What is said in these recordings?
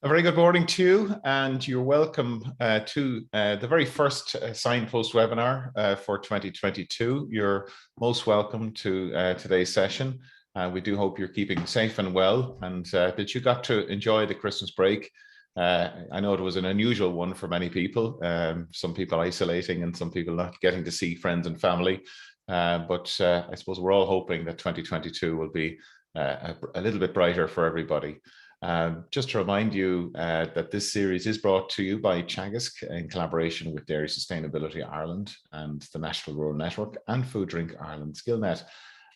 A very good morning to you, and you're welcome to the very first Signpost webinar for 2022. You're most welcome to today's session. We do hope you're keeping safe and well, and that you got to enjoy the Christmas break. I know it was an unusual one for many people, some people isolating and some people not getting to see friends and family. But I suppose we're all hoping that 2022 will be a little bit brighter for everybody. Just to remind you that this series is brought to you by Teagasc in collaboration with Dairy Sustainability Ireland and the National Rural Network and Food Drink Ireland SkillNet.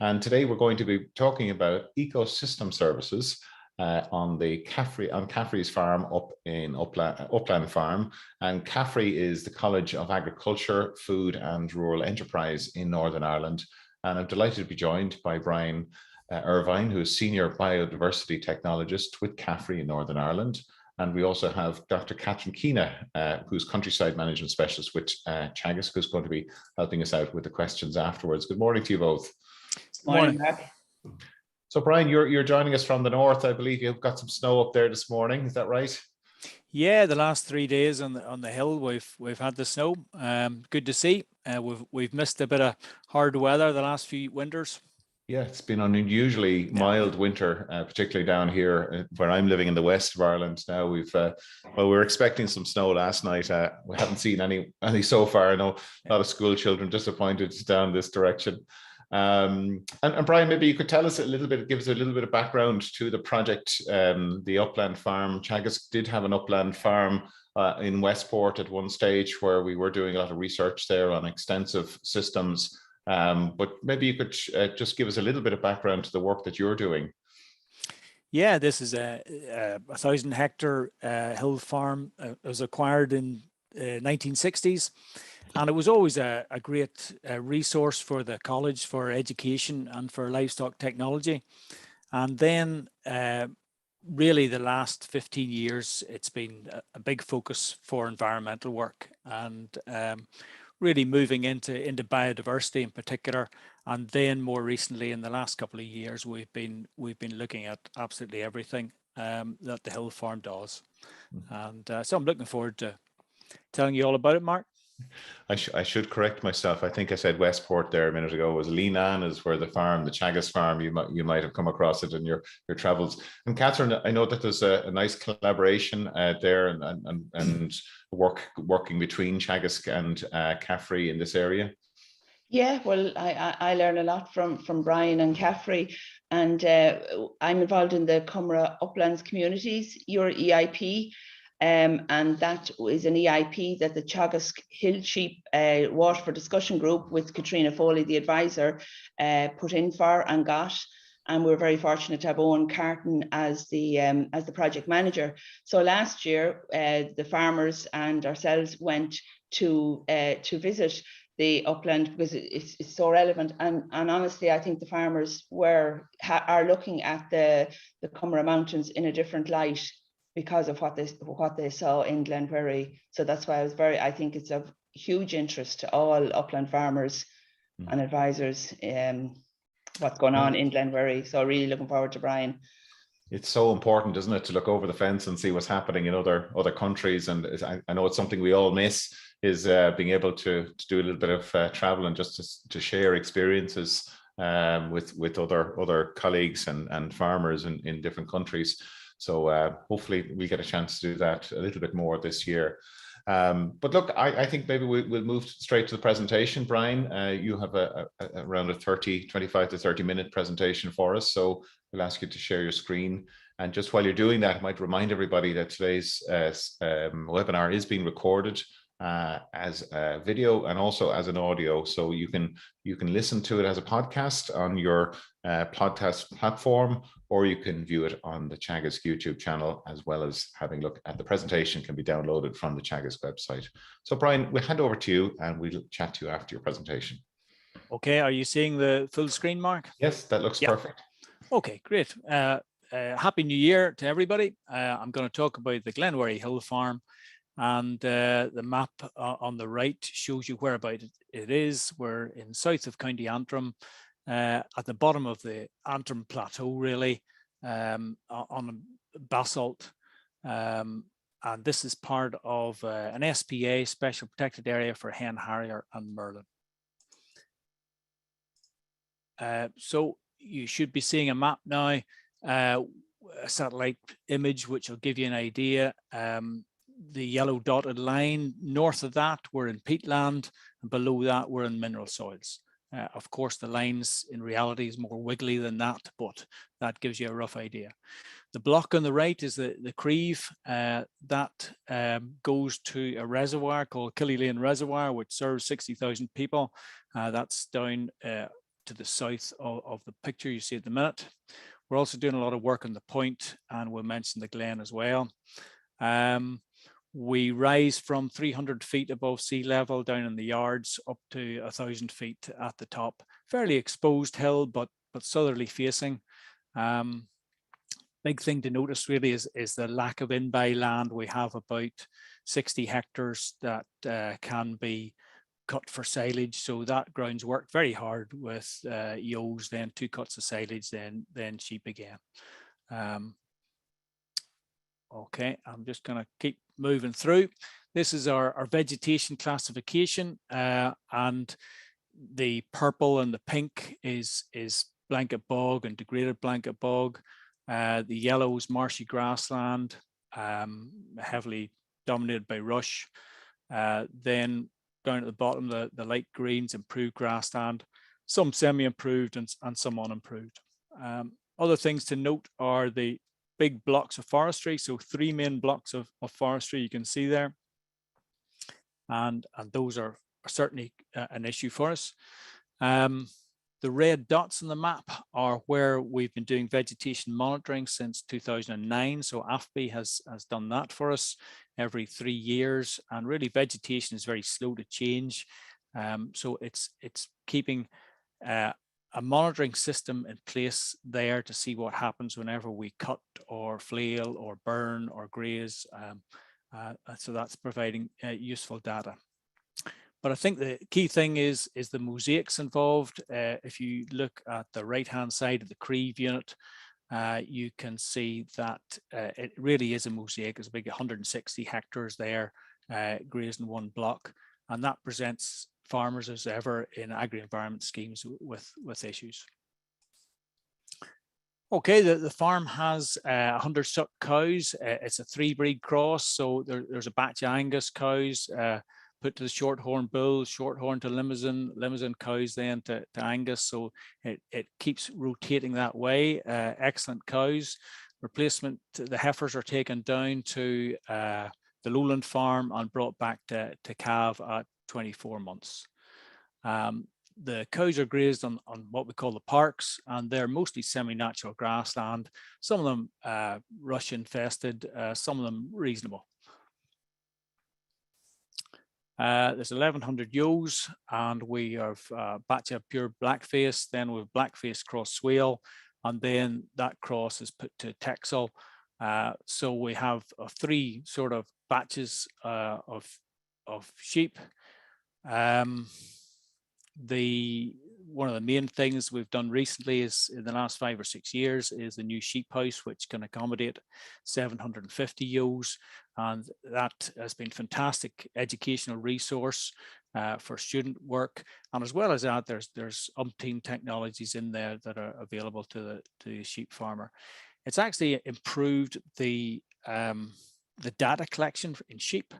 And today we're going to be talking about ecosystem services on CAFRE's farm up in Upland Farm. And CAFRE is the College of Agriculture, Food and Rural Enterprise in Northern Ireland. And I'm delighted to be joined by Brian Irvine, who is Senior Biodiversity Technologist with CAFRE in Northern Ireland. And we also have Dr. Catherine Keena, who's Countryside Management Specialist with Teagasc, who's going to be helping us out with the questions afterwards. Good morning to you both. Good morning, Mark. So Brian, you're joining us from the north. I believe you've got some snow up there this morning. Is that right? Yeah, the last 3 days on the hill we've had the snow. Good to see. We've missed a bit of hard weather the last few winters. Yeah, it's been an unusually mild winter, particularly down here where I'm living in the west of Ireland. Now we were expecting some snow last night. We haven't seen any so far. I know a lot of school children disappointed down this direction. And Brian, maybe you could tell us a little bit, give us a little bit of background to the project, the Upland Farm. Teagasc did have an upland farm in Westport at one stage where we were doing a lot of research there on extensive systems. But maybe you could just give us a little bit of background to the work that you're doing. Yeah, this is a 1,000-hectare hill farm. It was acquired in 1960s, and it was always a great resource for the college for education and for livestock technology. And then really the last 15 years, it's been a big focus for environmental work and really moving into biodiversity in particular. And then more recently, in the last couple of years, we've been looking at absolutely everything that the hill farm does. And so I'm looking forward to telling you all about it, Mark. I should correct myself. I think I said Westport there a minute ago. It was Leenan is where the Teagasc farm, you might have come across it in your travels. And Catherine, I know that there's a nice collaboration there and working between Teagasc and CAFRE in this area. Yeah, well, I learn a lot from Brian and CAFRE, and I'm involved in the Cumra Uplands Communities, your EIP. And that is an EIP that the Teagasc Hill Sheep Water for Discussion group with Katrina Foley, the advisor, put in for and got. And we're very fortunate to have Owen Carton as the project manager. So last year, the farmers and ourselves went to visit the upland because it's so relevant. And honestly, I think the farmers are looking at the Cumra Mountains in a different light because of what they saw in Glenvery. So that's why I think it's of huge interest to all upland farmers and advisors what's going on in Glenvery. So really looking forward to Brian. It's so important, isn't it, to look over the fence and see what's happening in other countries. And I know it's something we all miss, is being able to do a little bit of travel and just to share experiences with other colleagues and farmers in different countries. So hopefully we get a chance to do that a little bit more this year. But look, I think maybe we'll move straight to the presentation. Brian, you have around a 25 to 30 minute presentation for us. So we'll ask you to share your screen. And just while you're doing that, I might remind everybody that today's webinar is being recorded as a video and also as an audio. So you can listen to it as a podcast on your podcast platform, or you can view it on the Teagasc YouTube channel, as well as having a look at the presentation can be downloaded from the Teagasc website. So Brian, we'll hand over to you and we'll chat to you after your presentation. Okay, are you seeing the full screen, Mark? Yes, that looks perfect. Okay, great. Happy New Year to everybody. I'm going to talk about the Glenvery Hill Farm, and the map on the right shows you whereabout it is. We're in south of County Antrim, at the bottom of the Antrim Plateau, really, on a basalt And this is part of an SPA, Special Protected Area for Hen Harrier and Merlin. So you should be seeing a map now, a satellite image, which will give you an idea. The yellow dotted line, north of that, we're in peatland, and below that, we're in mineral soils. Of course, the lines in reality is more wiggly than that, but that gives you a rough idea. The block on the right is the Creve. That goes to a reservoir called Killylane Reservoir, which serves 60,000 people. That's down to the south of the picture you see at the minute. We're also doing a lot of work on the point, and we'll mention the Glen as well. We rise from 300 feet above sea level down in the yards up to 1,000 feet at the top. Fairly exposed hill, but southerly facing. Big thing to notice really is the lack of in-by land. We have about 60 hectares that can be cut for silage, so that ground's worked very hard with ewes, then 2 cuts of silage, then sheep again. Okay, I'm just going to keep moving through. This is our vegetation classification, and the purple and the pink is blanket bog and degraded blanket bog. The yellow is marshy grassland, heavily dominated by rush. Then down at the bottom, the light greens, improved grassland, some semi-improved and some unimproved. Other things to note are the big blocks of forestry. So 3 main blocks of forestry you can see there. And those are certainly an issue for us. The red dots on the map are where we've been doing vegetation monitoring since 2009. So AFBI has done that for us every 3 years. And really vegetation is very slow to change. So it's keeping a monitoring system in place there to see what happens whenever we cut or flail or burn or graze. So that's providing useful data. But I think the key thing is the mosaics involved. If you look at the right-hand side of the Creve unit, you can see that it really is a mosaic. It's a big 160 hectares there, grazed in 1 block. And that presents farmers as ever in agri-environment schemes with issues. Okay, the farm has 100 suck cows. It's a 3-breed cross, so there's a batch of Angus cows put to the shorthorn bull, shorthorn to Limousin cows then to Angus, so it keeps rotating that way. Excellent cows. Replacement, the heifers are taken down to the lowland farm and brought back to calve at 24 months. The cows are grazed on what we call the parks, and they're mostly semi-natural grassland. Some of them rush infested, some of them reasonable. There's 1,100 ewes, and we have a batch of pure blackface, then with blackface cross swale, and then that cross is put to Texel. So we have 3 sort of batches of sheep. One of the main things we've done recently is in the last 5 or 6 years is the new sheep house, which can accommodate 750 ewes, and that has been fantastic educational resource for student work. And as well as that, there's umpteen technologies in there that are available to the sheep farmer. It's actually improved the data collection in sheep,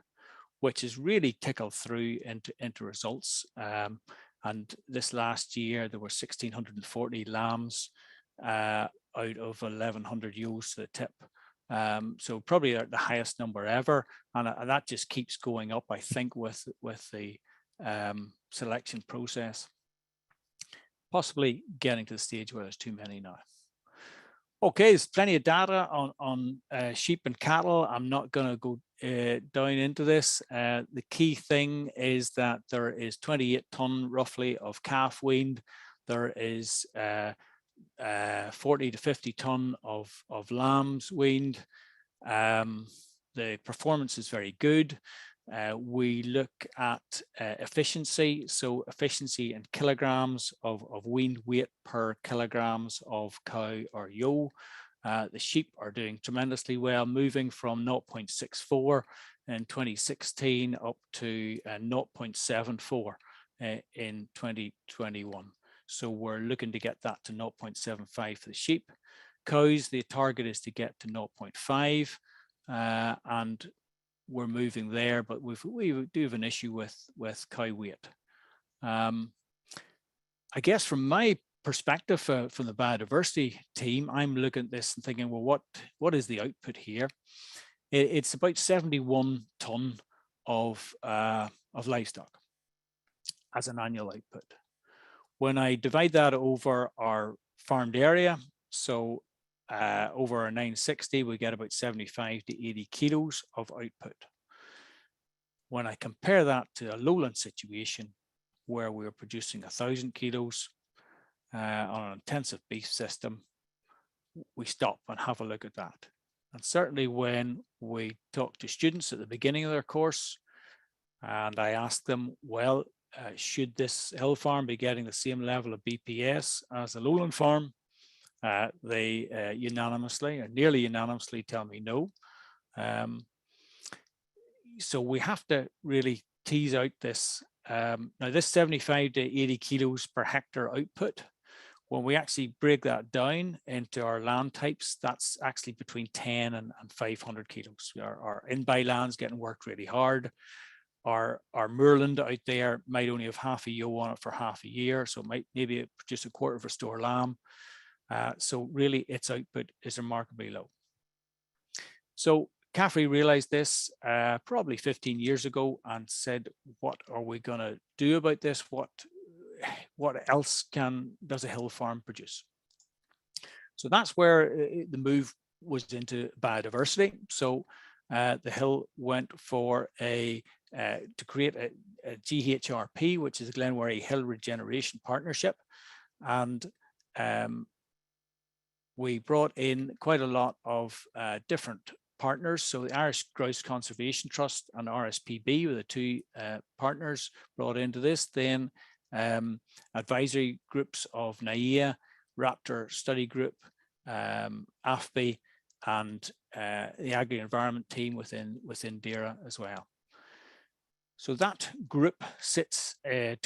which has really tickled through into results. And this last year, there were 1,640 lambs out of 1,100 ewes to the tip. So probably the highest number ever. And that just keeps going up, I think, with the selection process. Possibly getting to the stage where there's too many now. Okay, there's plenty of data on sheep and cattle. I'm not going to go down into this. The key thing is that there is 28 tonne roughly of calf weaned. There is 40 to 50 tonne of lambs weaned. The performance is very good. We look at efficiency, so efficiency in kilograms of weaned weight per kilograms of cow or ewe. The sheep are doing tremendously well, moving from 0.64 in 2016 up to 0.74 in 2021. So we're looking to get that to 0.75 for the sheep. Cows, the target is to get to 0.5, and we're moving there, but we do have an issue with cow weight. I guess from my perspective, from the biodiversity team, I'm looking at this and thinking, well, what is the output here? It's about 71 tonne of livestock as an annual output. When I divide that over our farmed area, so over our 960, we get about 75 to 80 kilos of output. When I compare that to a lowland situation where we're producing 1,000 kilos on an intensive beef system, we stop and have a look at that. And certainly when we talk to students at the beginning of their course, and I ask them, well, should this hill farm be getting the same level of BPS as a lowland farm? They unanimously, or nearly unanimously, tell me no. So we have to really tease out this. Now this 75 to 80 kilos per hectare output, when we actually break that down into our land types, that's actually between 10 and 500 kilos. Our in-by land's getting worked really hard. Our moorland out there might only have half a ewe on it for half a year, so it might maybe produce a quarter of a store lamb. So really its output is remarkably low. So CAFRE realized this probably 15 years ago and said, what are we going to do about this? What else does a hill farm produce? So that's where the move was into biodiversity. So the hill went for to create a GHRP, which is a Glenwarry Hill Regeneration Partnership. And we brought in quite a lot of different partners. So the Irish Grouse Conservation Trust and RSPB were the two partners brought into this. Then advisory groups of NAIA, Raptor Study Group, AFBI, and the agri-environment team within DERA as well. So that group sits 2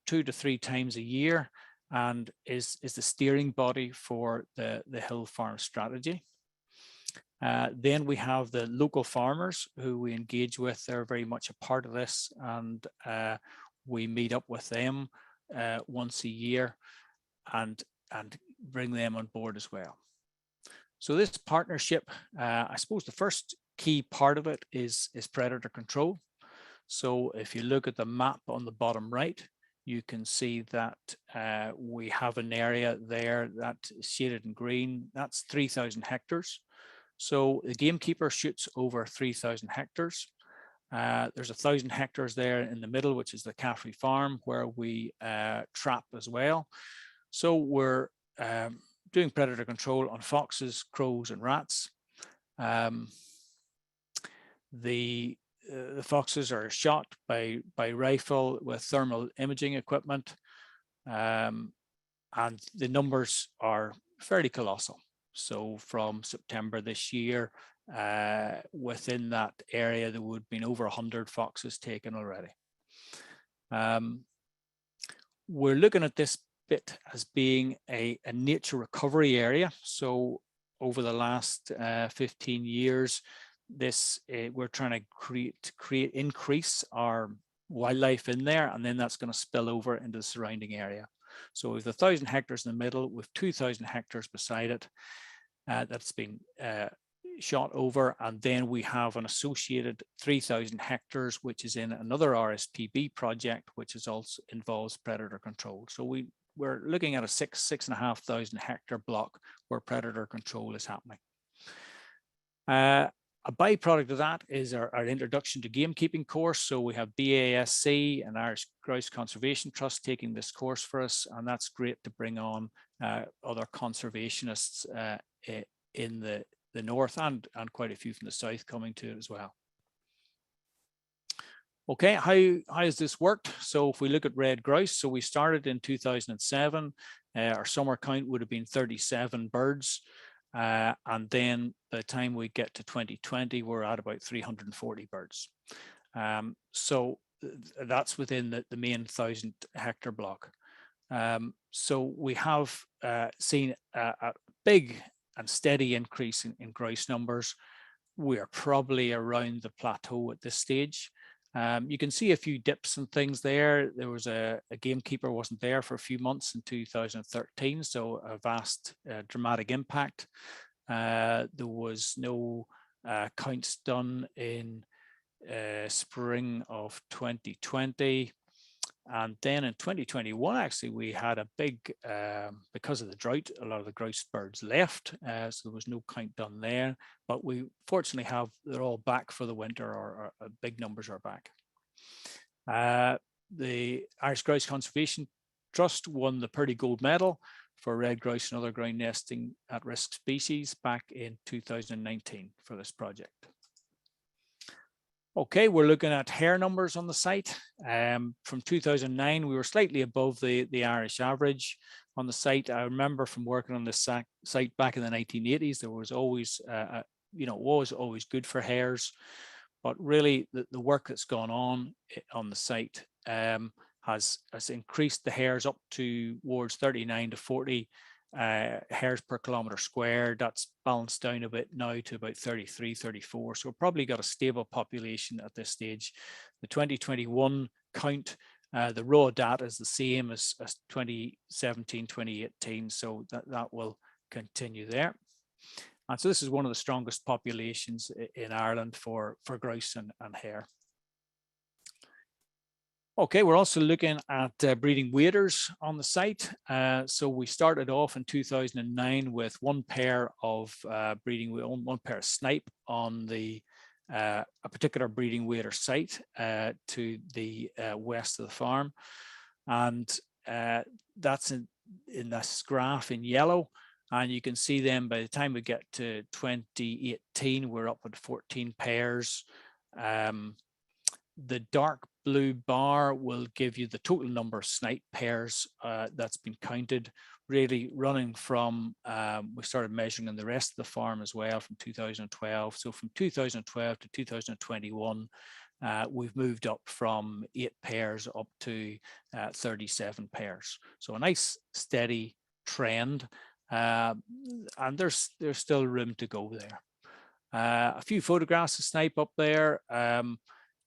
to 3 times a year and is the steering body for the hill farm strategy. Then we have the local farmers who we engage with. They're very much a part of this, and we meet up with them once a year and bring them on board as well. So this partnership, I suppose the first key part of it is predator control. So if you look at the map on the bottom right, you can see that we have an area there that is shaded in green. That's 3,000 hectares. So the gamekeeper shoots over 3,000 hectares. There's 1,000 hectares there in the middle, which is the CAFRE farm, where we trap as well. So we're doing predator control on foxes, crows, and rats. The foxes are shot by rifle with thermal imaging equipment, and the numbers are fairly colossal. So from September this year, within that area, there would have been over 100 foxes taken already. We're looking at this bit as being a nature recovery area. So over the last 15 years, we're trying to increase our wildlife in there, and then that's going to spill over into the surrounding area. So with 1,000 hectares in the middle, with 2,000 hectares beside it, that's been shot over, and then we have an associated 3,000 hectares, which is in another RSPB project, which is also involves predator control. So we're looking at a 6,500 hectare block where predator control is happening. A byproduct of that is our introduction to gamekeeping course. So we have BASC and Irish Grouse Conservation Trust taking this course for us, and that's great to bring on other conservationists in the north and quite a few from the south coming to it as well. Okay, how has this worked? So if we look at red grouse, so we started in 2007. Our summer count would have been 37 birds. And then by the time we get to 2020, we're at about 340 birds. So that's within the main 1,000 hectare block. So we have seen a big and steady increase in grouse numbers. We are probably around the plateau at this stage. You can see a few dips and things there. There was a gamekeeper wasn't there for a few months in 2013, so a vast dramatic impact. There was no counts done in spring of 2020. And then in 2021, actually, we had a big, because of the drought, a lot of the grouse birds left. So there was no count done there. But we fortunately they're all back for the winter, or big numbers are back. The Irish Grouse Conservation Trust won the Purdy Gold Medal for red grouse and other ground nesting at risk species back in 2019 for this project. Okay, we're looking at hare numbers on the site. From 2009, we were slightly above the Irish average on the site. I remember from working on this site back in the 1980s, there was always, was always good for hares. But really, the work that's gone on the site has increased the hares up towards 39 to 40 hares per kilometre square. That's balanced down a bit now to about 33, 34. So we've probably got a stable population at this stage. The 2021 count, the raw data is the same as 2017, 2018. So that will continue there. And so this is one of the strongest populations in Ireland for grouse and hare. Okay, we're also looking at breeding waders on the site. So we started off in 2009 with one pair of one pair of snipe on a particular breeding wader site to the west of the farm. And that's in this graph in yellow. And you can see then by the time we get to 2018, we're up at 14 pairs. The dark blue bar will give you the total number of snipe pairs that's been counted, really running from, we started measuring in the rest of the farm as well from 2012. So from 2012 to 2021, we've moved up from 8 pairs up to 37 pairs. So a nice steady trend. And there's still room to go there. A few photographs of snipe up there,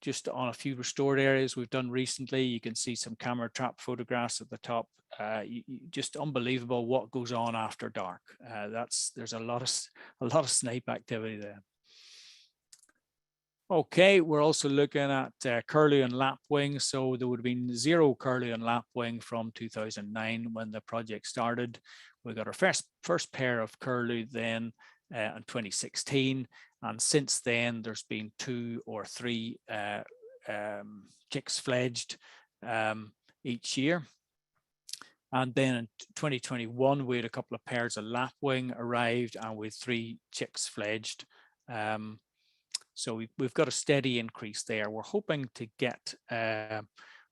just on a few restored areas we've done recently. You can see some camera trap photographs at the top. Just unbelievable what goes on after dark. There's a lot of snipe activity there. Okay, we're also looking at curlew and lapwing. So there would have been 0 curlew and lapwing from 2009 when the project started. We got our first pair of curlew then in 2016, and since then there's been 2 or 3 chicks fledged each year. And then in 2021 we had a couple of pairs of lapwing arrived, and with 3 chicks fledged. So we've got a steady increase there. We're hoping to get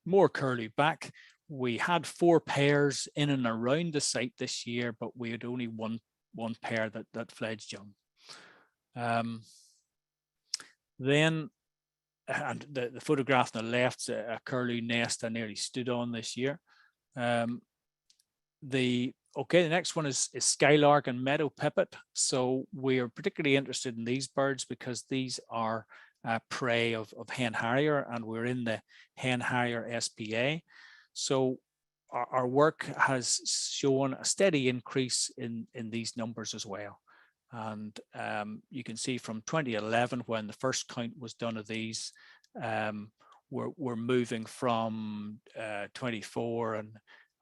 more curlew back. We had 4 pairs in and around the site this year, but we had only one pair that fledged young. Then, and the photograph on the left's a curlew nest I nearly stood on this year. The next one is skylark and meadow pipit. So we are particularly interested in these birds because these are prey of hen harrier, and we're in the hen harrier SPA. So our work has shown a steady increase in these numbers as well. And you can see from 2011, when the first count was done of these, we're moving from 24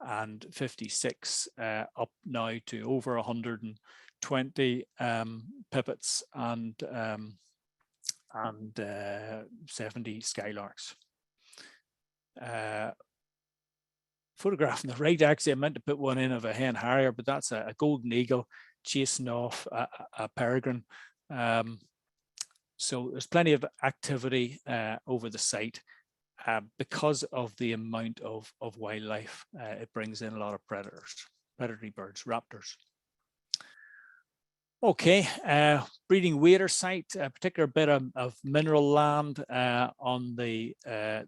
and 56 up now to over 120 pipits and 70 skylarks. Photograph on the right, actually I meant to put one in of a hen harrier, but that's a golden eagle chasing off a peregrine. So there's plenty of activity over the site because of the amount of wildlife. It brings in a lot of predatory birds, raptors. Okay, breeding wader site, a particular bit of mineral land on the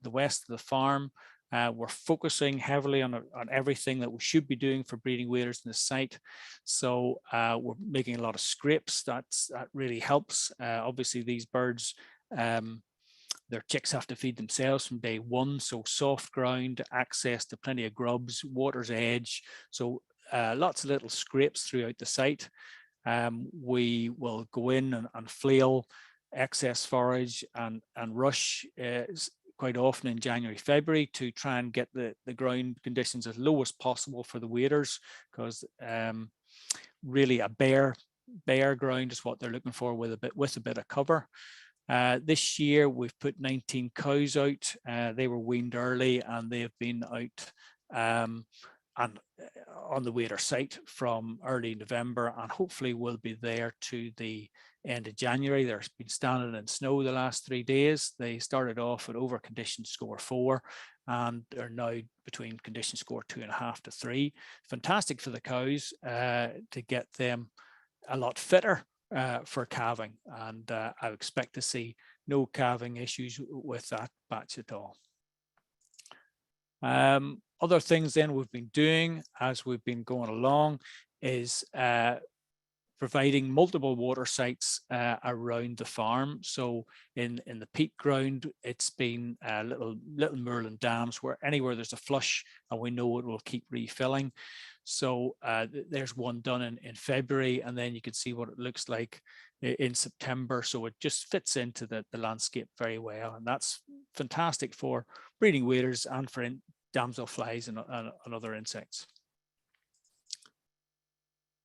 west of the farm. We're focusing heavily on everything that we should be doing for breeding waders in the site. So we're making a lot of scrapes. That really helps. Obviously, these birds, their chicks have to feed themselves from day one. So soft ground, access to plenty of grubs, water's edge. So lots of little scrapes throughout the site. We will go in and flail excess forage and rush quite often in January, February to try and get the ground conditions as low as possible for the waders, because really a bare ground is what they're looking for with a bit of cover. This year we've put 19 cows out. They were weaned early and they have been out and on the wader site from early November, and hopefully will be there to the end of January. There's been standing in snow the last 3 days. They started off at over condition score 4 and are now between condition score 2.5 to 3. Fantastic for the cows to get them a lot fitter for calving, and I expect to see no calving issues with that batch at all. Other things then we've been doing as we've been going along is providing multiple water sites around the farm. So in the peat ground, it's been little moorland dams where anywhere there's a flush and we know it will keep refilling. So there's one done in February, and then you can see what it looks like in September. So it just fits into the landscape very well, and that's fantastic for breeding waders and for damselflies and other insects.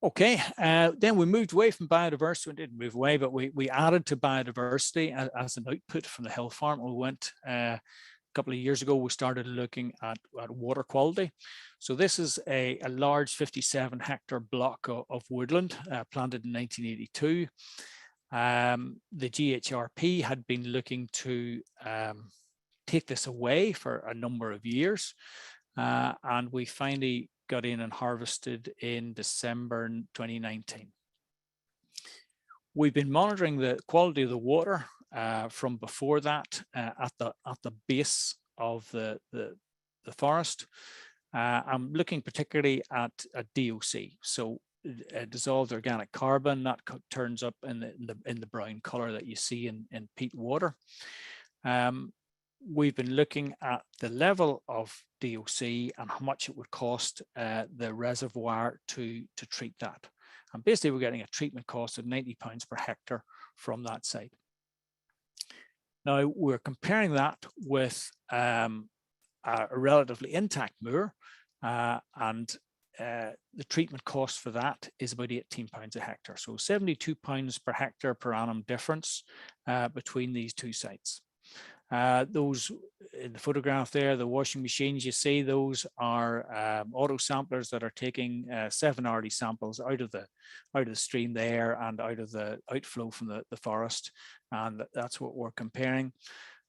Okay, then we moved away from biodiversity. We didn't move away, but we added to biodiversity as an output from the hill farm. We went a couple of years ago, we started looking at water quality. So this is a large 57-hectare block of woodland planted in 1982. The GHRP had been looking to take this away for a number of years, and we finally got in and harvested in December 2019. We've been monitoring the quality of the water from before that at the base of the forest. I'm looking particularly at DOC, so dissolved organic carbon that turns up in the brown color that you see in peat water. We've been looking at the level of DOC and how much it would cost the reservoir to treat that. And basically we're getting a treatment cost of £90 per hectare from that site. Now we're comparing that with a relatively intact moor, and the treatment cost for that is about £18 a hectare. So £72 per hectare per annum difference between these two sites. Those in the photograph there, the washing machines you see, those are auto samplers that are taking 7 hourly samples out of the stream there and out of the outflow from the forest, and that's what we're comparing.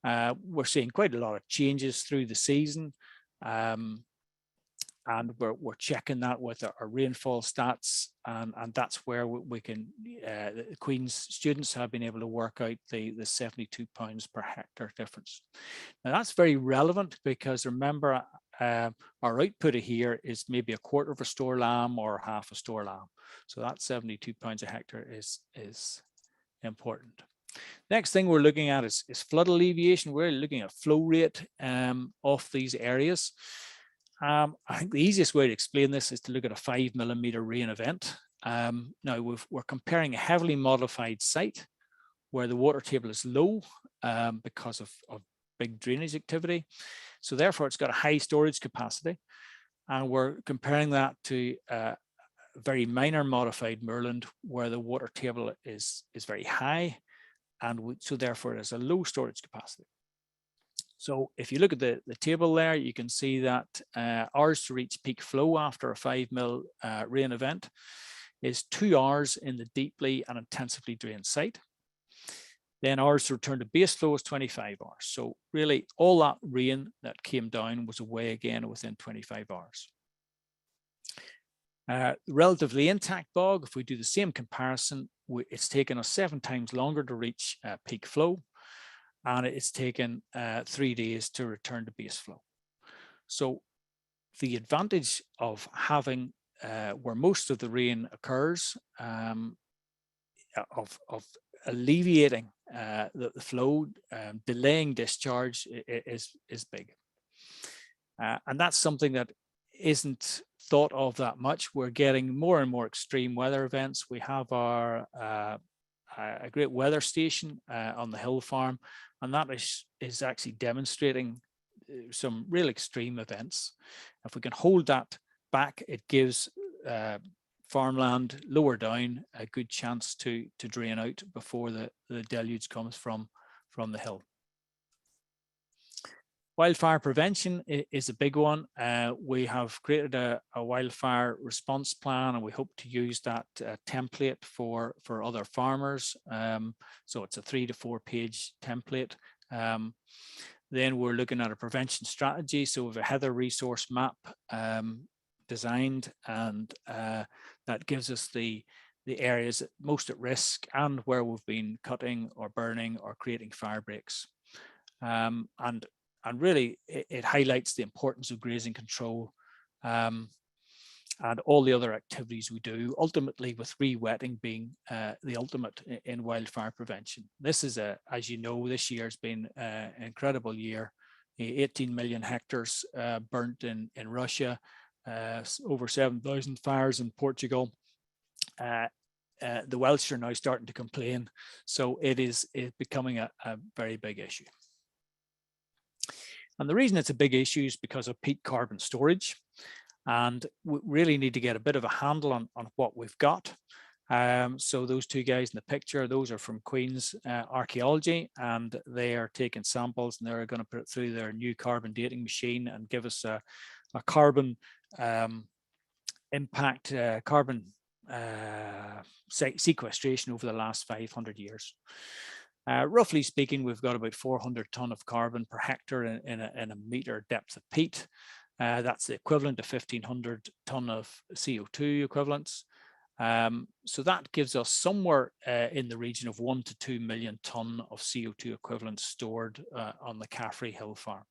We're seeing quite a lot of changes through the season, and we're checking that with our rainfall stats, and that's where we can, the Queen's students have been able to work out the £72 per hectare difference. Now that's very relevant because remember our output here is maybe a quarter of a store lamb or half a store lamb. So that £72 a hectare is important. Next thing we're looking at is flood alleviation. We're looking at flow rate off these areas. I think the easiest way to explain this is to look at a 5 millimeter rain event. Now we're comparing a heavily modified site where the water table is low because of big drainage activity. So therefore it's got a high storage capacity. And we're comparing that to a very minor modified moorland where the water table is very high. And so therefore it has a low storage capacity. So if you look at the table there, you can see that hours to reach peak flow after a 5 mil rain event is 2 hours in the deeply and intensively drained site. Then hours to return to base flow is 25 hours. So really all that rain that came down was away again within 25 hours. Relatively intact bog, if we do the same comparison, it's taken us 7 times longer to reach peak flow, and it's taken 3 days to return to base flow. So the advantage of having where most of the rain occurs, of alleviating the flow, delaying discharge is big. And that's something that isn't thought of that much. We're getting more and more extreme weather events. We have our a great weather station on the hill farm, and that is actually demonstrating some real extreme events. If we can hold that back, it gives farmland lower down a good chance to drain out before the deluge comes from the hill. Wildfire prevention is a big one. We have created a wildfire response plan, and we hope to use that template for other farmers. So it's a 3 to 4 page template. Then we're looking at a prevention strategy. So we have a heather resource map designed, and that gives us the areas most at risk and where we've been cutting or burning or creating fire breaks. And really, it highlights the importance of grazing control and all the other activities we do, ultimately with re-wetting being the ultimate in wildfire prevention. This is, as you know, this year has been an incredible year. 18 million hectares burnt in Russia, over 7,000 fires in Portugal. The Welsh are now starting to complain. So it is becoming a very big issue. And the reason it's a big issue is because of peat carbon storage. And we really need to get a bit of a handle on what we've got. So those 2 guys in the picture, those are from Queen's Archaeology, and they are taking samples, and they're going to put it through their new carbon dating machine and give us a carbon impact, carbon sequestration over the last 500 years. Roughly speaking, we've got about 400 tonne of carbon per hectare in a metre depth of peat. That's the equivalent of 1,500 tonne of CO2 equivalents. So that gives us somewhere in the region of 1 to 2 million tonne of CO2 equivalents stored on the CAFRE hill farm.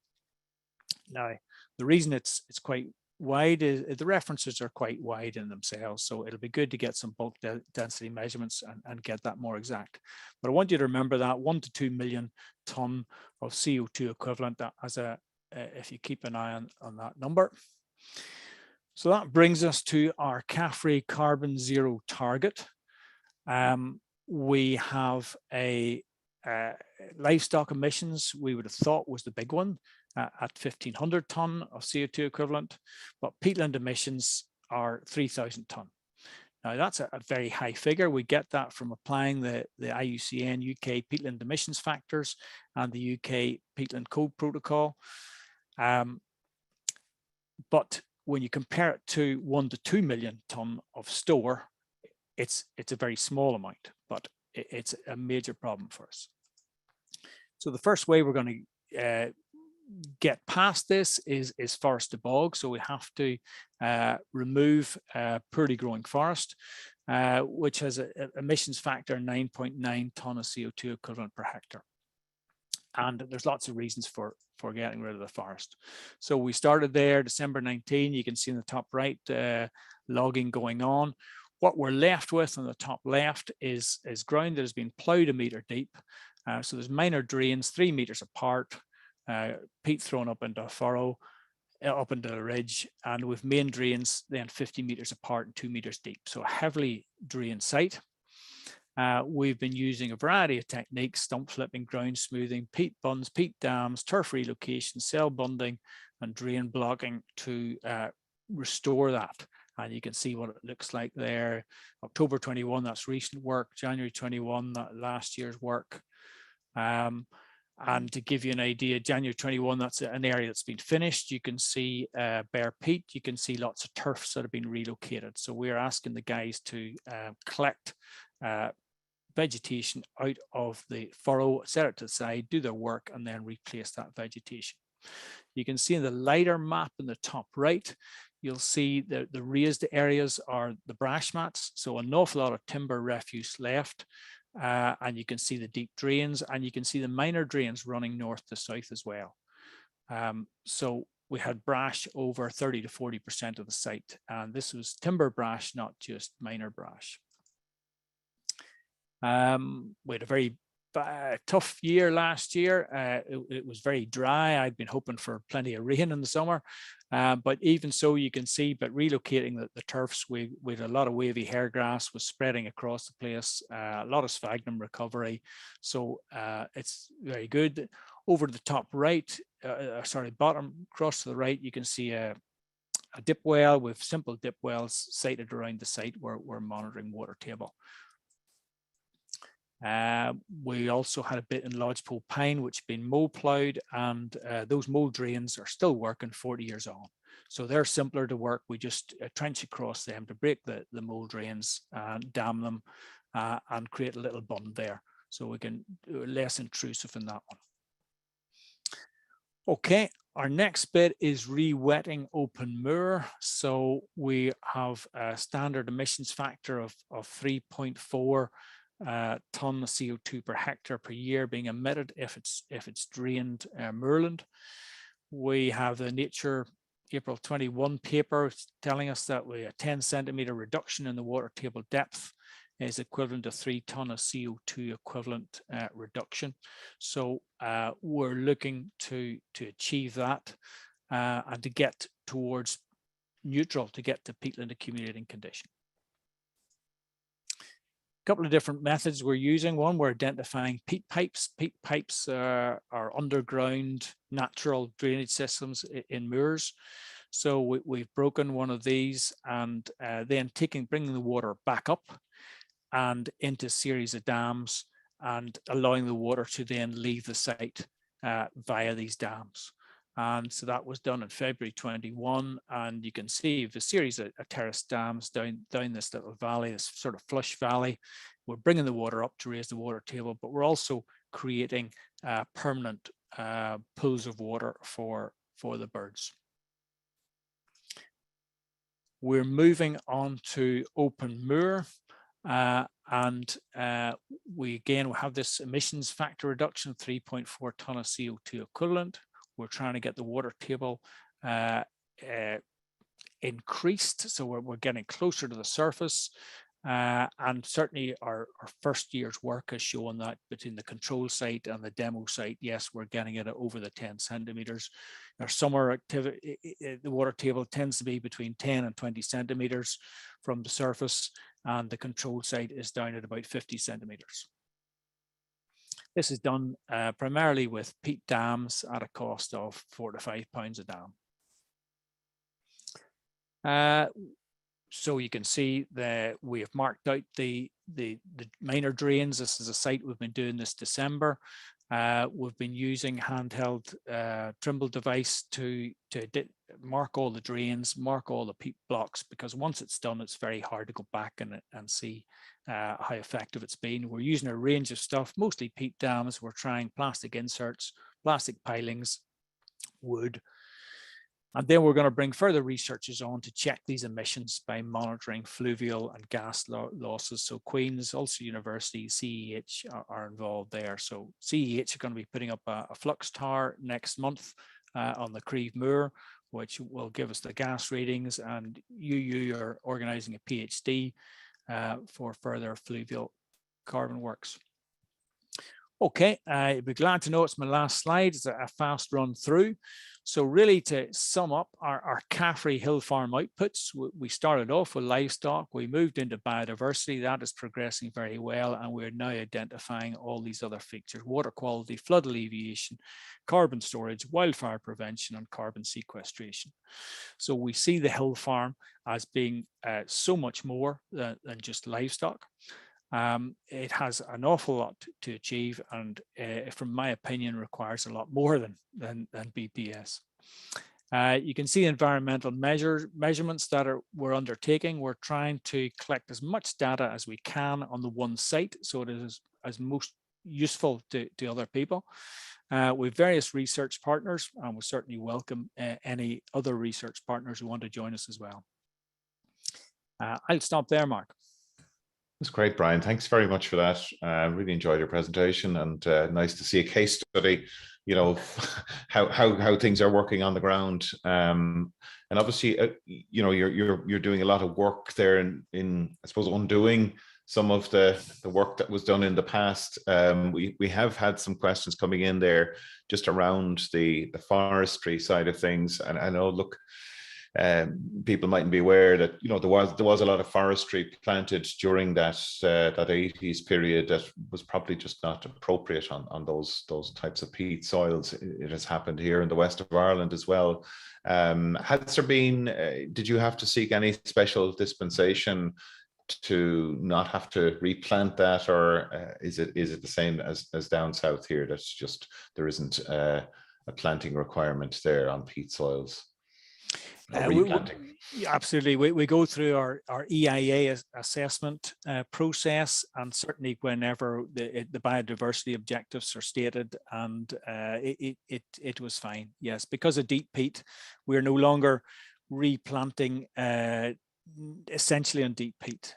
Now, the reason it's quite wide is the references are quite wide in themselves, so it'll be good to get some bulk density measurements and get that more exact. But I want you to remember that 1 to 2 million tonne of CO2 equivalent as if you keep an eye on that number. So that brings us to our CAFRE carbon zero target. We have a livestock emissions we would have thought was the big one at 1,500 tonne of CO2 equivalent, but peatland emissions are 3,000 tonne. Now that's a very high figure. We get that from applying the IUCN UK peatland emissions factors and the UK peatland code protocol. But when you compare it to 1 to 2 million tonne of store, it's a very small amount, but it's a major problem for us. So the first way we're going to get past this is forest to bog. So we have to remove poorly growing forest, which has an emissions factor 9.9 tonne of CO2 equivalent per hectare. And there's lots of reasons for getting rid of the forest. So we started there December 19. You can see in the top right logging going on. What we're left with on the top left is ground that has been ploughed a metre deep. So there's minor drains 3 metres apart, peat thrown up into a furrow, up into the ridge, and with main drains then 50 metres apart and 2 metres deep. So a heavily drained site. We've been using a variety of techniques: stump flipping, ground smoothing, peat bunds, peat dams, turf relocation, cell bunding, and drain blocking to restore that. And you can see what it looks like there. October 21, that's recent work. January 21, that last year's work. And to give you an idea, January 21, that's an area that's been finished. You can see bare peat. You can see lots of turfs that have been relocated. So we're asking the guys to collect vegetation out of the furrow, set it to the side, do their work, and then replace that vegetation. You can see in the lighter map in the top right, you'll see the raised areas are the brash mats. So an awful lot of timber refuse left. And you can see the deep drains, and you can see the minor drains running north to south as well. So we had brash over 30 to 40% of the site, and this was timber brash, not just minor brash. We had a very tough year last year. It was very dry. I'd been hoping for plenty of rain in the summer, but even so, you can see, but relocating the turfs with a lot of wavy hair grass was spreading across the place, a lot of sphagnum recovery. So it's very good. Over the top right, bottom across to the right, you can see a dip well with simple dip wells sited around the site where we're monitoring water table. We also had a bit in lodgepole pine, which had been mow plowed, and those mow drains are still working 40 years on. So they're simpler to work. We just trench across them to break the mow drains and dam them and create a little bund there. So we can do less intrusive in that one. Okay, our next bit is re-wetting open moor. So we have a standard emissions factor of 3.4 ton of CO2 per hectare per year being emitted if it's drained moorland. We have the Nature April 21 paper telling us that a 10 centimeter reduction in the water table depth is equivalent to 3 ton of CO2 equivalent reduction. So we're looking to achieve that and to get towards neutral, to get to peatland accumulating condition. A couple of different methods we're using. One, we're identifying peat pipes. Peat pipes are underground natural drainage systems in moors. So we've broken one of these and then bringing the water back up and into a series of dams and allowing the water to then leave the site via these dams. And so that was done in February 21, and you can see the series of terrace dams down this little valley, this sort of flush valley. We're bringing the water up to raise the water table, but we're also creating permanent pools of water for the birds. We're moving on to open moor. And we again will have this emissions factor reduction, 3.4 ton of CO2 equivalent. We're trying to get the water table increased, so we're getting closer to the surface. And certainly our first year's work has shown that between the control site and the demo site, yes, we're getting it over the 10 centimeters. Our summer activity, the water table tends to be between 10 and 20 centimeters from the surface, and the control site is down at about 50 centimeters. This is done primarily with peat dams at a cost of £4 to £5 a dam. So you can see that we have marked out the minor drains. This is a site we've been doing this December. We've been using handheld Trimble device to mark all the drains, mark all the peat blocks, because once it's done, it's very hard to go back and see how effective it's been. We're using a range of stuff, mostly peat dams. We're trying plastic inserts, plastic pilings, wood. And then we're going to bring further researchers on to check these emissions by monitoring fluvial and gas losses. So Queen's, Ulster University, CEH are involved there. So CEH are going to be putting up a flux tower next month on the Creve Moor, which will give us the gas readings, and UU are organising a PhD for further fluvial carbon works. Okay, I'd be glad to know it's my last slide. It's a fast run through. So really, to sum up our CAFRE hill farm outputs, we started off with livestock, we moved into biodiversity. That is progressing very well, and we're now identifying all these other features: water quality, flood alleviation, carbon storage, wildfire prevention, and carbon sequestration. So we see the hill farm as being so much more than just livestock. It has an awful lot to achieve, and from my opinion, requires a lot more than BPS. You can see environmental measurements that we're undertaking. We're trying to collect as much data as we can on the one site, so it is as most useful to other people. With various research partners, and we certainly welcome any other research partners who want to join us as well. I'll stop there, Mark. That's great, Brian. Thanks very much for that. Really enjoyed your presentation, and nice to see a case study, you know, how things are working on the ground. And obviously, you know, you're doing a lot of work there in I suppose undoing some of the work that was done in the past. We have had some questions coming in there just around the forestry side of things, and I know, look, people mightn't be aware that, you know, there was a lot of forestry planted during that 80s period that was probably just not appropriate on those types of peat soils. It has happened here in the west of Ireland as well. Has there been? Did you have to seek any special dispensation to not have to replant that, or is it the same as down south here? That's just there isn't a planting requirement there on peat soils. Absolutely. We go through our EIA assessment process, and certainly whenever the biodiversity objectives are stated, and it was fine. Yes, because of deep peat, we're no longer replanting essentially on deep peat.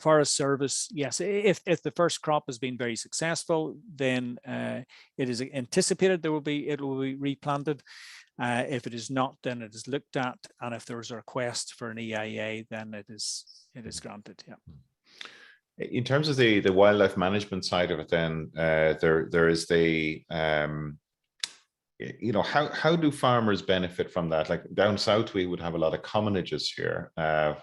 Forest Service, yes, if the first crop has been very successful, then it is anticipated it will be replanted. If it is not, then it is looked at, and if there's a request for an EIA, then it is granted. Yeah. In terms of the wildlife management side of it, then there is the you know, how do farmers benefit from that? Like down south, we would have a lot of commonages here,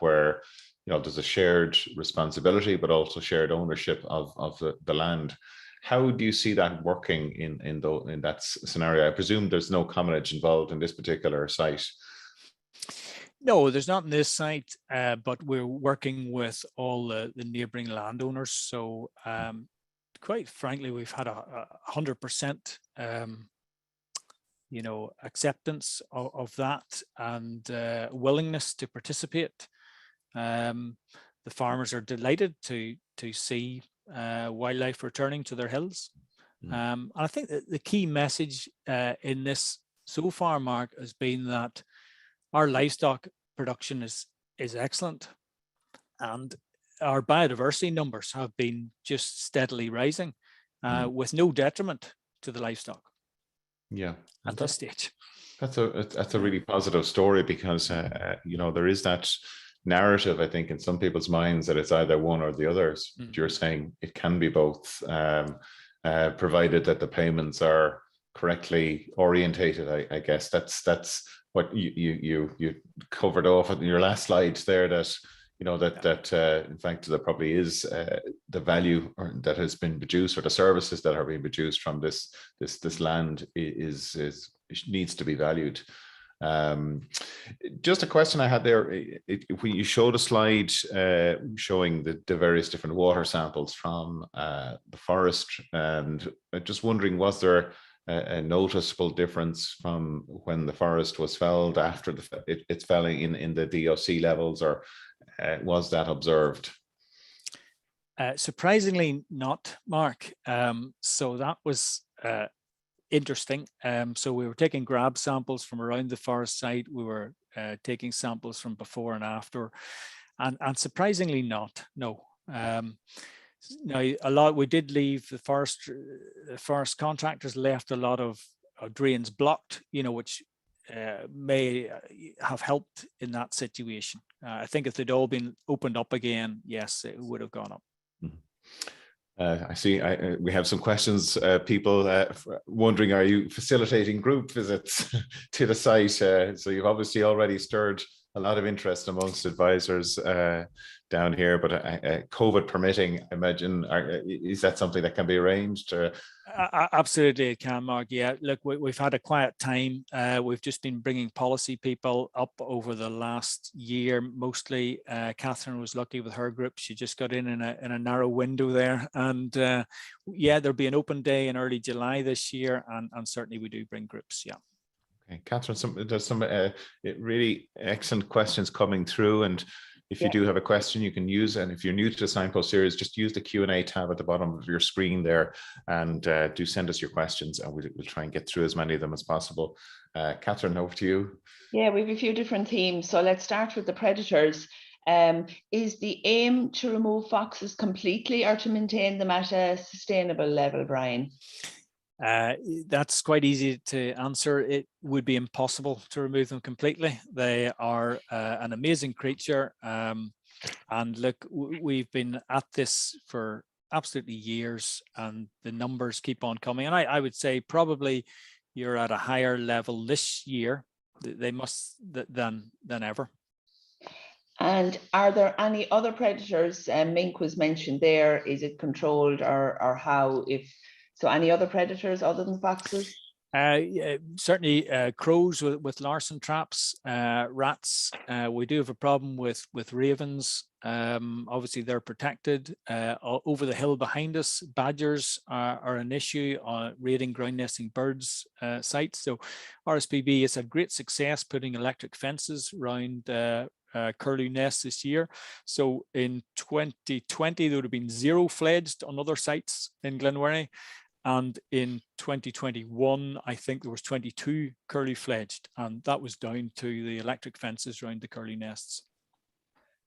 where, you know, there's a shared responsibility, but also shared ownership of the land. How do you see that working in that scenario? I presume there's no commonage involved in this particular site. No, there's not in this site, but we're working with all the neighbouring landowners. So quite frankly, we've had 100% you know, acceptance of that, and willingness to participate. The farmers are delighted to see wildlife returning to their hills. And I think that the key message in this so far, Mark, has been that our livestock production is excellent, and our biodiversity numbers have been just steadily rising with no detriment to the livestock. Yeah, at this stage. That's a really positive story, because you know, there is that narrative, I think, in some people's minds that it's either one or the other. You're saying it can be both, provided that the payments are correctly orientated. I guess that's what you covered off in your last slide there, that, you know, that in fact there probably is the value that has been produced, or the services that are being produced from this land needs to be valued. Just a question I had there, when you showed a slide showing the various different water samples from the forest, and I'm just wondering, was there a noticeable difference from when the forest was felled after it's felling in the DOC levels, or was that observed? Surprisingly not, Mark. So that was interesting. So we were taking grab samples from around the forest site. We were taking samples from before and after, and surprisingly not, no. Now, we did leave the forest contractors left a lot of drains blocked, you know, which may have helped in that situation. I think if they'd all been opened up again, yes, it would have gone up. I see we have some questions, people wondering, are you facilitating group visits to the site? So you've obviously already stirred a lot of interest amongst advisors down here, but COVID permitting, I imagine, is that something that can be arranged? Absolutely, it can, Mark. Yeah, look, we've had a quiet time. We've just been bringing policy people up over the last year, mostly. Catherine was lucky with her group. She just got in a narrow window there. And yeah, there'll be an open day in early July this year, and certainly we do bring groups, yeah. Okay, Catherine, there's some really excellent questions coming through, and if you do have a question, you can use, and if you're new to the Signpost series, just use the Q&A tab at the bottom of your screen there, and do send us your questions, and we'll try and get through as many of them as possible. Catherine, over to you. Yeah, we have a few different themes. So let's start with the predators. Is the aim to remove foxes completely or to maintain them at a sustainable level, Brian? That's quite easy to answer. It would be impossible to remove them completely. They are an amazing creature. And look, we've been at this for absolutely years, and the numbers keep on coming. And I would say probably you're at a higher level this year, they must, than ever. And are there any other predators? Mink was mentioned there. Is it controlled, or how? So any other predators other than foxes? Yeah, certainly crows with larsen traps, rats. We do have a problem with ravens. Obviously they're protected. Over the hill behind us, badgers are an issue on raiding ground nesting birds sites. So RSPB has had great success putting electric fences around curlew nests this year. So in 2020 there would have been 0 fledged on other sites in Glenwherry. And in 2021, I think there was 22 curlew fledged, and that was down to the electric fences around the curlew nests.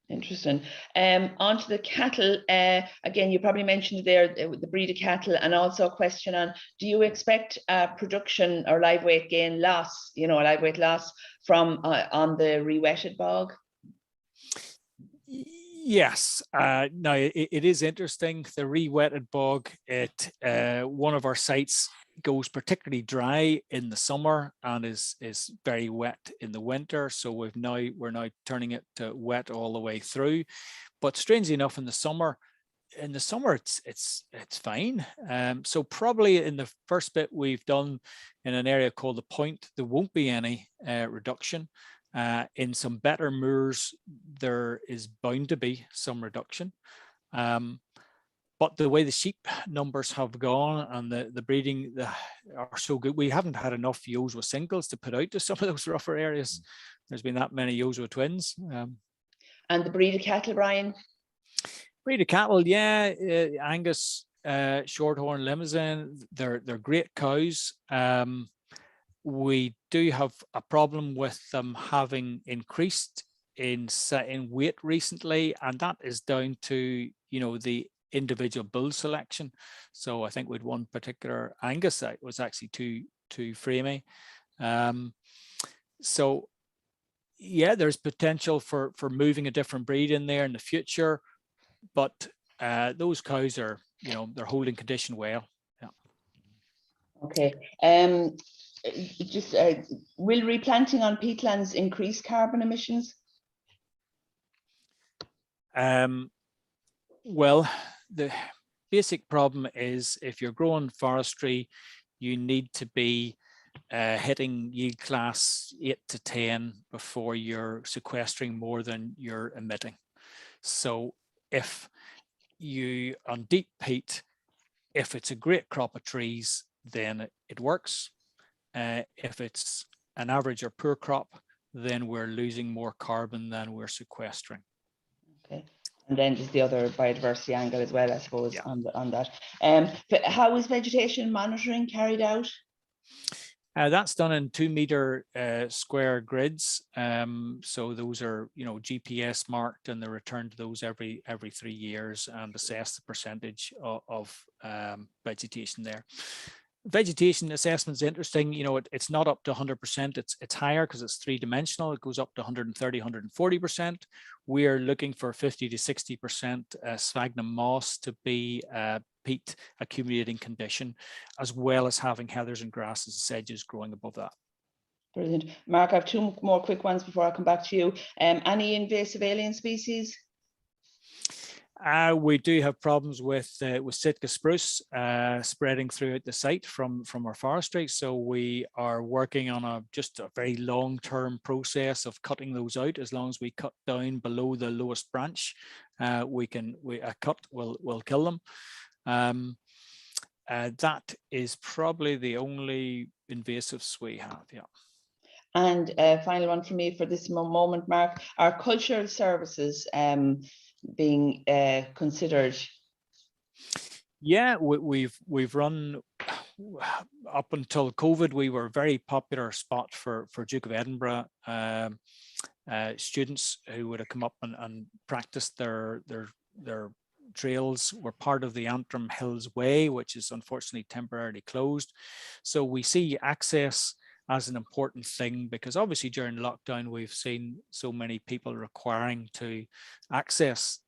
Interesting. On to the cattle. Again, you probably mentioned there the breed of cattle, and also a question on, do you expect production or live weight gain loss, live weight loss from on the re-wetted bog? Yes. Now it is interesting. The re-wetted bog one of our sites goes particularly dry in the summer and is very wet in the winter. So we're now turning it to wet all the way through. But strangely enough, in the summer it's fine. So probably in the first bit we've done in an area called the Point, there won't be any reduction. In some better moors, there is bound to be some reduction. But the way the sheep numbers have gone and the breeding are so good, we haven't had enough ewes with singles to put out to some of those rougher areas. There's been that many ewes with twins. And the breed of cattle, Brian? Breed of cattle, yeah, Angus, Shorthorn, Limousin, they're great cows. We do have a problem with them having increased in weight recently, and that is down to the individual bull selection. So I think with one particular Angus that was actually too framey. So yeah, there's potential for moving a different breed in there in the future, but those cows are they're holding condition well. Yeah. Okay. Will replanting on peatlands increase carbon emissions? Well, the basic problem is if you're growing forestry, you need to be hitting yield class 8 to 10 before you're sequestering more than you're emitting. So if you on deep peat, if it's a great crop of trees, then it works. If it's an average or poor crop, then we're losing more carbon than we're sequestering. Okay. And then just the other biodiversity angle as well, I suppose, yeah, on that. But how is vegetation monitoring carried out? That's done in 2 meter square grids. So those are, GPS marked, and they're returned to those every 3 years and assess the percentage of vegetation there. Vegetation assessment is interesting. It's not up to 100%. It's higher because it's 3-dimensional. It goes up to 130, 140%. We are looking for 50 to 60% sphagnum moss to be peat accumulating condition, as well as having heathers and grasses and sedges growing above that. Brilliant. Mark, I have 2 more quick ones before I come back to you. Any invasive alien species? We do have problems with Sitka spruce spreading throughout the site from our forestry. So we are working on just a very long-term process of cutting those out. As long as we cut down below the lowest branch, a cut will kill them. That is probably the only invasives we have. Yeah. And final one for me for this moment, Mark, are cultural services being considered? Yeah, we've run up until COVID. We were a very popular spot for Duke of Edinburgh students who would have come up and practiced their trails. Were part of the Antrim Hills Way, which is unfortunately temporarily closed. So we see access as an important thing, because obviously during lockdown we've seen so many people requiring to access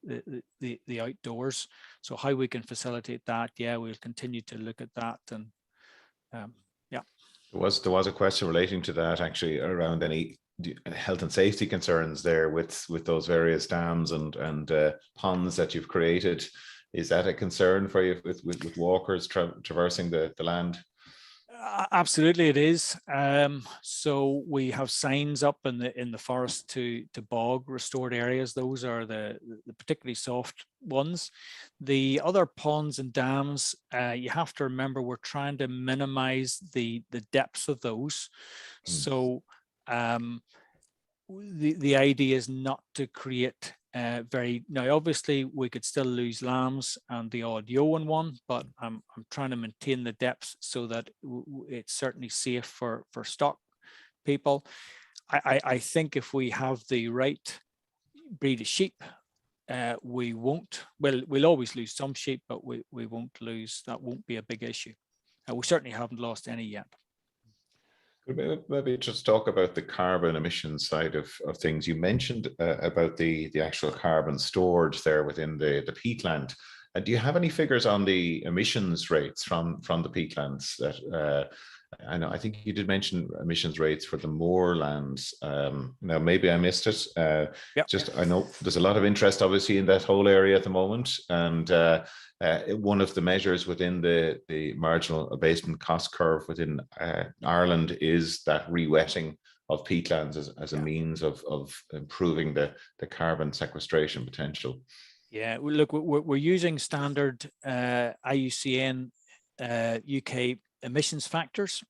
the outdoors. So how we can facilitate that, yeah, we'll continue to look at that. And yeah, there was a question relating to that, actually, around any health and safety concerns there with those various dams and ponds that you've created. Is that a concern for you with walkers traversing the land? Absolutely, it is. So we have signs up in the forest to bog restored areas. Those are the particularly soft ones. The other ponds and dams, you have to remember, we're trying to minimize the depths of those. So the idea is not to create now obviously we could still lose lambs and the odd ewe in one, but I'm trying to maintain the depths so that it's certainly safe for stock people. I think if we have the right breed of sheep, we won't, we'll always lose some sheep, but we won't lose, that won't be a big issue. We certainly haven't lost any yet. Maybe just talk about the carbon emission side of things. You mentioned about the actual carbon stored there within the peatland. Do you have any figures on the emissions rates from the peatlands? That I think you did mention emissions rates for the moorlands. Now maybe I missed it. Yep. I know there's a lot of interest obviously in that whole area at the moment, and one of the measures within the marginal abasement cost curve within Ireland is that re-wetting of peatlands as a means of improving the carbon sequestration potential. Yeah, look, we're using standard IUCN UK emissions factors.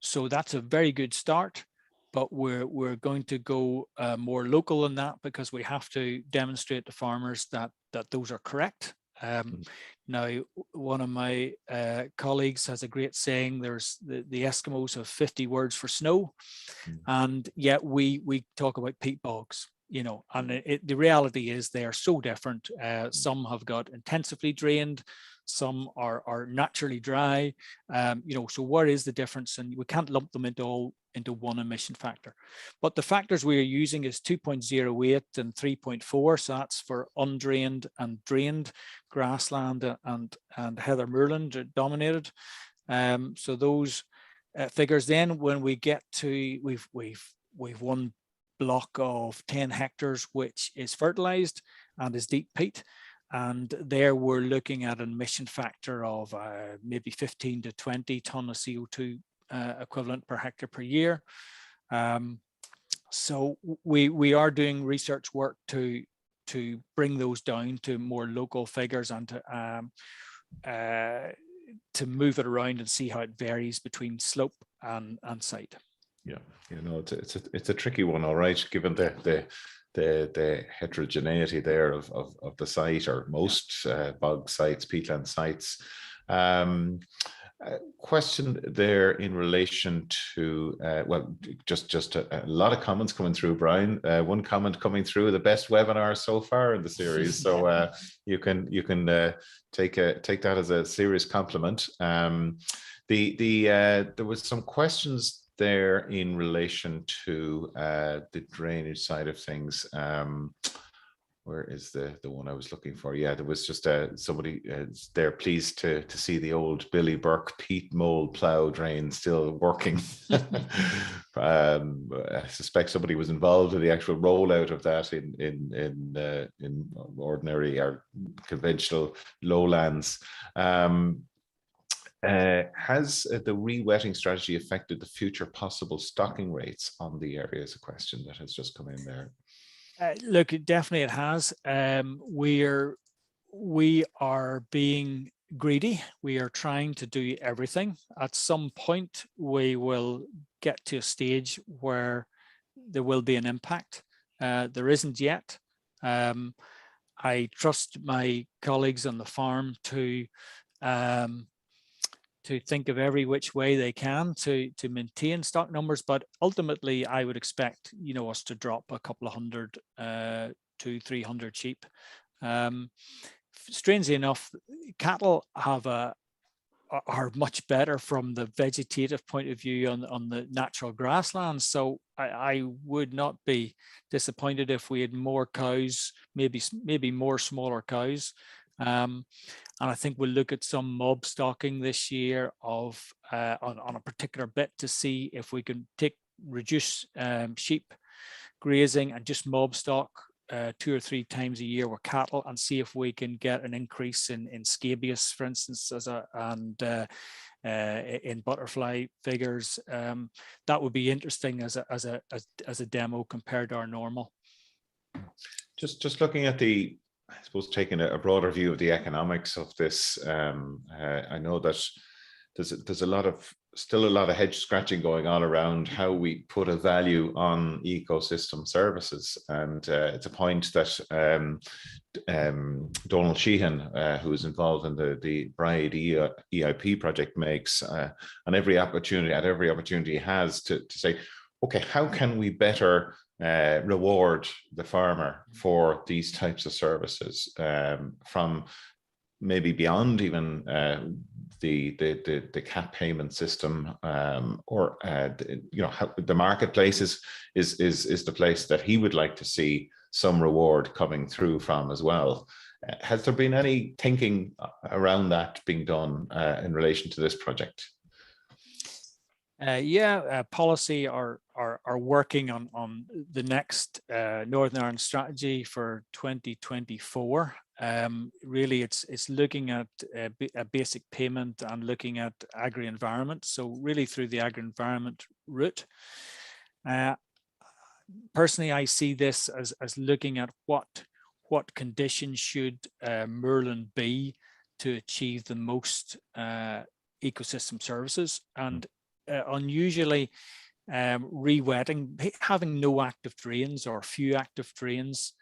So that's a very good start, but we're going to go more local than that, because we have to demonstrate to farmers that those are correct. Now, one of my colleagues has a great saying, there's the Eskimos have 50 words for snow, and yet we talk about peat bogs, you know, and the reality is they are so different. Some have got intensively drained, some are naturally dry, you know, so what is the difference? And we can't lump them into one emission factor. But the factors we are using is 2.08 and 3.4, so that's for undrained and drained grassland and heather moorland dominated. So those figures, then when we get to, we've one block of 10 hectares which is fertilized and is deep peat, and there we're looking at an emission factor of maybe 15 to 20 ton of CO2 equivalent per hectare per year. So we are doing research work to bring those down to more local figures, and to move it around and see how it varies between slope and site. Yeah, you know, it's a tricky one, all right, given the heterogeneity there of the site, or most bog sites, peatland sites. Question there in relation to well, just a lot of comments coming through, Brian. One comment coming through: the best webinar so far in the series. So you can take that as a serious compliment. There was some questions there in relation to the drainage side of things. Where is the one I was looking for? Yeah, there was just somebody there pleased to see the old Billy Burke peat mold plough drain still working. I suspect somebody was involved in the actual rollout of that in ordinary or conventional lowlands. Has the re-wetting strategy affected the future possible stocking rates on the area? Is a question that has just come in there. Look, definitely it has. We are being greedy. We are trying to do everything. At some point, we will get to a stage where there will be an impact. There isn't yet. I trust my colleagues on the farm to think of every which way they can to maintain stock numbers, but ultimately I would expect, you know, us to drop a couple of hundred to 300 sheep. Strangely enough, cattle are much better from the vegetative point of view on the natural grasslands. So I would not be disappointed if we had more cows, maybe more smaller cows. And I think we'll look at some mob stocking this year of on a particular bit to see if we can reduce sheep grazing and just mob stock 2 or 3 times a year with cattle, and see if we can get an increase in scabious, for instance, in butterfly figures. That would be interesting as a demo compared to our normal. Just looking at the, I suppose, taking a broader view of the economics of this, I know that there's still a lot of head scratching going on around how we put a value on ecosystem services, and it's a point that Donald Sheehan, who is involved in the Bride EIP project, makes on every opportunity he has to say, okay, how can we better reward the farmer for these types of services, from maybe beyond even the cap payment system, or you know, how the marketplace is the place that he would like to see some reward coming through from as well. Has there been any thinking around that being done in relation to this project? Policy are working on the next Northern Ireland strategy for 2024. Really, it's looking at a basic payment and looking at agri-environment. So really through the agri-environment route. Personally, I see this as looking at what conditions should moorland be to achieve the most ecosystem services, and unusually re-wetting, having no active drains or few active drains,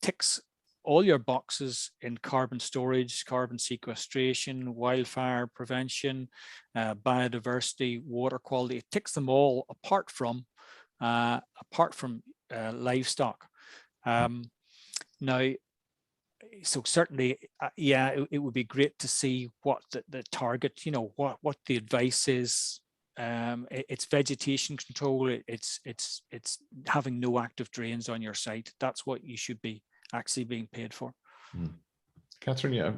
ticks all your boxes in carbon storage, carbon sequestration, wildfire prevention, biodiversity, water quality. It ticks them all apart from livestock. Now, so certainly, it would be great to see what the target, you know, what the advice is. It's vegetation control. It's having no active drains on your site. That's what you should be actually being paid for. Catherine, yeah,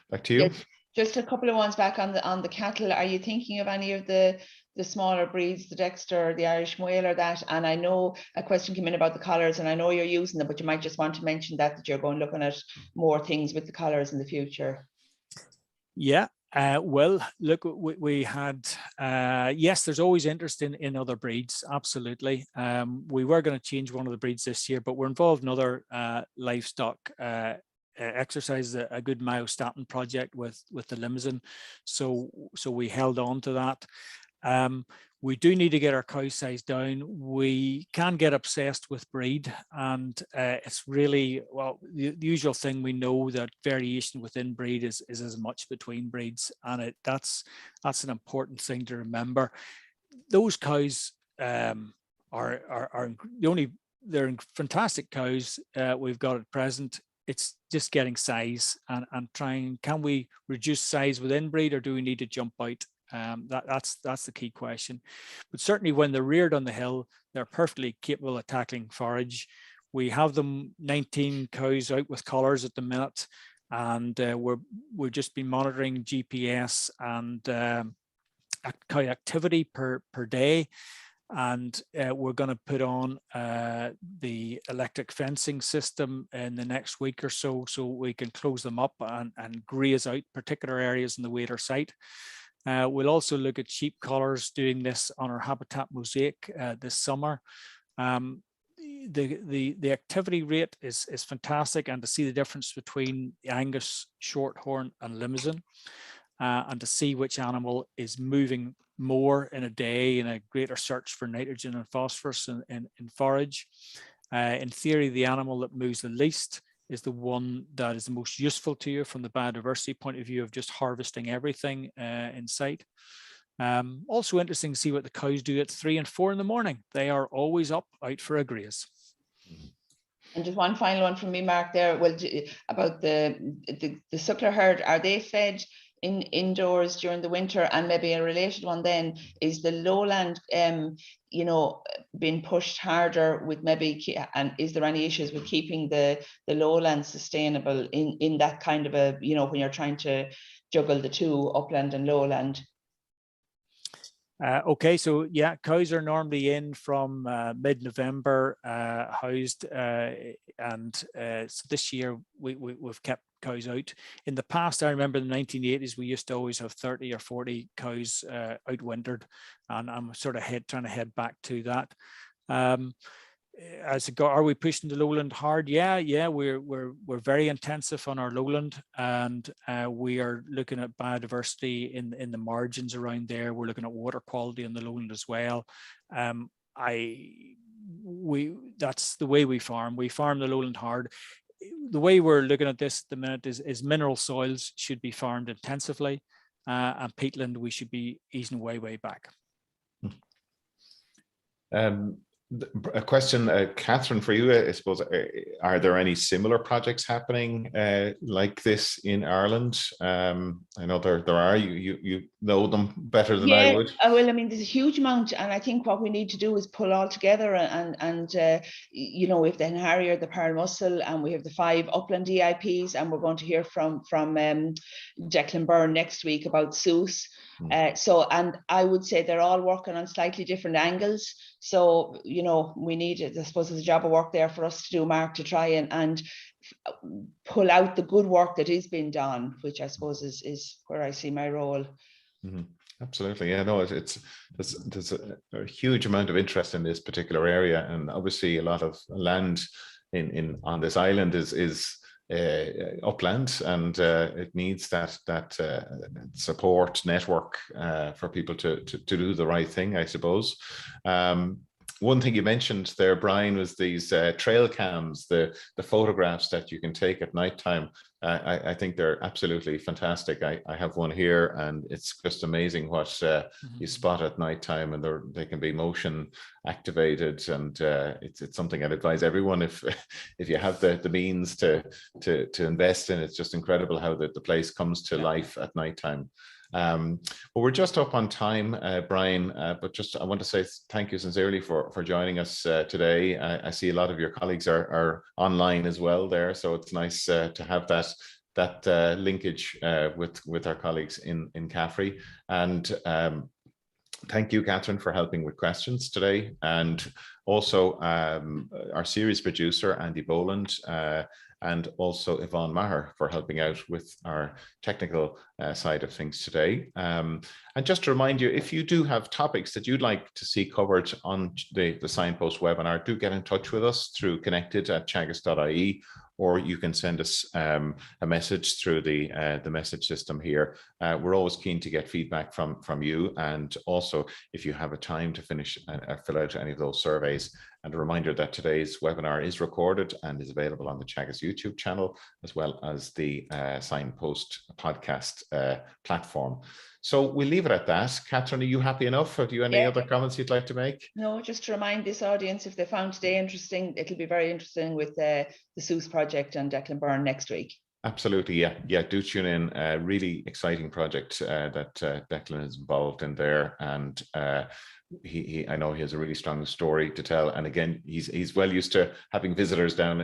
back to you. Yes, just a couple of ones back on the cattle. Are you thinking of any of the smaller breeds, the Dexter, the Irish Moyle, or that? And I know a question came in about the collars, and I know you're using them, but you might just want to mention that you're going looking at more things with the collars in the future. Yeah. Well, look, we had, yes, there's always interest in other breeds, absolutely. We were going to change one of the breeds this year, but we're involved in other livestock exercises, a good myostatin project with the Limousin. So we held on to that. We do need to get our cow size down. We can get obsessed with breed, and it's really, well, the usual thing. We know that variation within breed is as much between breeds, and that's an important thing to remember. Those cows they're fantastic cows we've got at present. It's just getting size and trying, can we reduce size within breed, or do we need to jump out? That's the key question. But certainly when they're reared on the hill, they're perfectly capable of tackling forage. We have them 19 cows out with collars at the minute, and we've just been monitoring GPS and cow activity per day. And we're going to put on the electric fencing system in the next week or so we can close them up and graze out particular areas in the wader site. We'll also look at sheep collars, doing this on our habitat mosaic this summer. the activity rate is fantastic, and to see the difference between the Angus, Shorthorn, and Limousin, and to see which animal is moving more in a day in a greater search for nitrogen and phosphorus in forage. In theory, the animal that moves the least is the one that is the most useful to you from the biodiversity point of view of just harvesting everything in sight. Also interesting to see what the cows do at 3 and 4 in the morning. They are always up out for a graze. And just one final one from me, Mark, there. Well, about the suckler herd, are they fed indoors during the winter? And maybe a related one then is the lowland, you know, being pushed harder with maybe, and is there any issues with keeping the lowland sustainable in that kind of a, you know, when you're trying to juggle the two, upland and lowland? Okay, so yeah, cows are normally in from mid-November, housed, and so this year we've kept cows out. In the past, I remember in the 1980s, we used to always have 30 or 40 cows outwintered, and I'm sort of trying to head back to that. Are we pushing the lowland hard? Yeah, we're very intensive on our lowland, and we are looking at biodiversity in the margins around there. We're looking at water quality in the lowland as well. That's the way we farm. We farm the lowland hard. The way we're looking at this at the minute is mineral soils should be farmed intensively, and peatland we should be easing way back. A question, Catherine, for you, I suppose, are there any similar projects happening like this in Ireland? I know there are, you know them better than I would. Well, I mean, there's a huge amount, and I think what we need to do is pull all together and you know, if the Harrier, the Pearl Mussel, and we have the 5 upland EIPs, and we're going to hear from Declan Byrne next week about Seuss. So, and I would say they're all working on slightly different angles. So, you know, we need, I suppose there's a job of work there for us to do, Mark, to try and pull out the good work that is being done, which I suppose is where I see my role. Mm-hmm. Absolutely. Yeah, no, there's a huge amount of interest in this particular area, and obviously a lot of land on this island is upland, and it needs that support network for people to do the right thing, I suppose. One thing you mentioned there, Brian, was these trail cams, the photographs that you can take at nighttime. I think they're absolutely fantastic. I have one here, and it's just amazing what you spot at nighttime, and they can be motion activated, and it's something I'd advise everyone, if you have the means to invest in. It's just incredible how the place comes to life at nighttime. Well, we're just up on time, Brian, but just I want to say thank you sincerely for joining us today. I see a lot of your colleagues are online as well there, so it's nice to have that linkage with our colleagues in CAFRE. And thank you, Catherine, for helping with questions today, and also our series producer, Andy Boland, and also Yvonne Maher for helping out with our technical side of things today. And just to remind you, if you do have topics that you'd like to see covered on the Signpost webinar, do get in touch with us through connected@teagasc.ie, or you can send us a message through the message system here. We're always keen to get feedback from you, and also if you have a time to finish fill out any of those surveys. And a reminder that today's webinar is recorded and is available on the Teagasc YouTube channel, as well as the Signpost podcast platform. So we'll leave it at that. Catherine, are you happy enough? Or do you have any other comments you'd like to make? No, just to remind this audience, if they found today interesting, it'll be very interesting with the Seuss project and Declan Byrne next week. Absolutely, yeah. Do tune in. Really exciting project that Declan is involved in there, and I know he has a really strong story to tell. And again, he's well used to having visitors down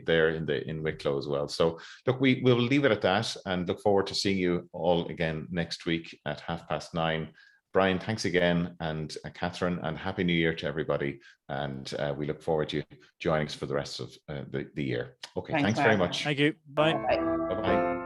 there in Wicklow as well. So look, we'll leave it at that, and look forward to seeing you all again next week at 9:30. Brian, thanks again, and Catherine, and Happy New Year to everybody. And we look forward to you joining us for the rest of the year. Okay, thanks very much. Thank you. Bye. Bye-bye.